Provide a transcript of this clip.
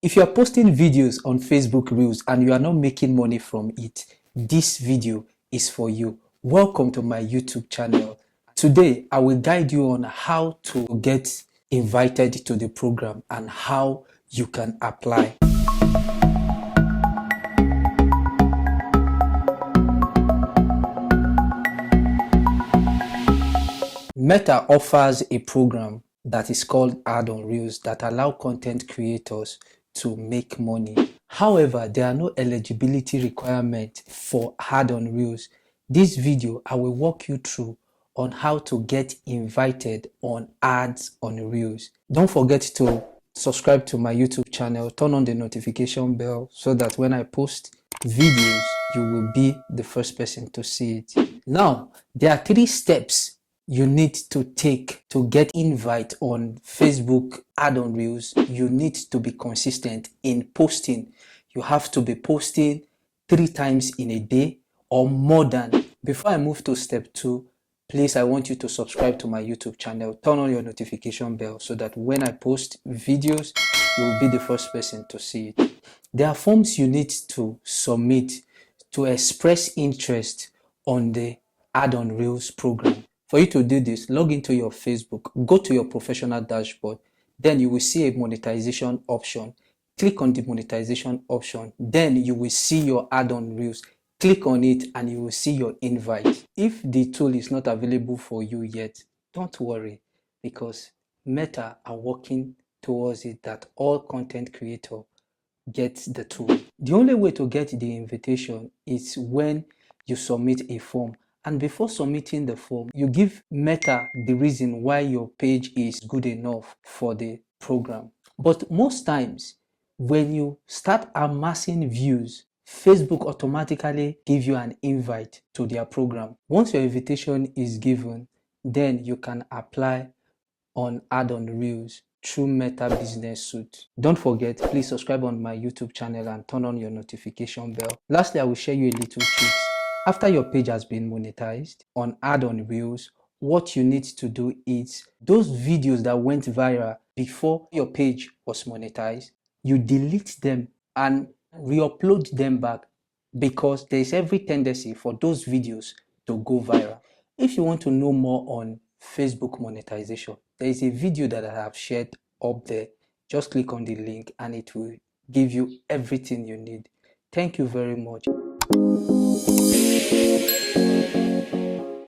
If you are posting videos on Facebook Reels and you are not making money from it, this video is for you. Welcome to my YouTube channel. Today, I will guide you on how to get invited to the program and how you can apply. Meta offers a program that is called Ad on Reels that allow content creators to make money. However, there are no eligibility requirements for Ad on Reels. This video, I will walk you through on how to get invited on ads on Reels. Don't forget to subscribe to my YouTube channel, turn on the notification bell so that when I post videos, you will be the first person to see it. Now, there are 3 steps you need to take to get invite on Facebook Ad on Reels. You need to be consistent in posting. You have to be posting 3 times in a day or more than. Before I move to step 2, please, I want you to subscribe to my YouTube channel, turn on your notification bell so that when I post videos, you will be the first person to see it. There are forms you need to submit to express interest on the Ad on Reels program. For you to do this, log into your Facebook, go to your professional dashboard, then you will see a monetization option. Click on the monetization option, then you will see your Ad on Reels. Click on it and you will see your invite. If the tool is not available for you yet, don't worry, because Meta are working towards it that all content creators get the tool. The only way to get the invitation is when you submit a form. And before submitting the form, you give Meta the reason why your page is good enough for the program. But most times, when you start amassing views, Facebook automatically give you an invite to their program. Once your invitation is given, then you can apply on Ad on Reels through Meta Business Suite. Don't forget, please subscribe on my YouTube channel and turn on your notification bell. Lastly, I will share you a little tricks. After your page has been monetized on Ad on Reels, what you need to do is those videos that went viral before your page was monetized, you delete them and re-upload them back, because there is every tendency for those videos to go viral. If you want to know more on Facebook monetization, there is a video that I have shared up there. Just click on the link and it will give you everything you need. Thank you very much.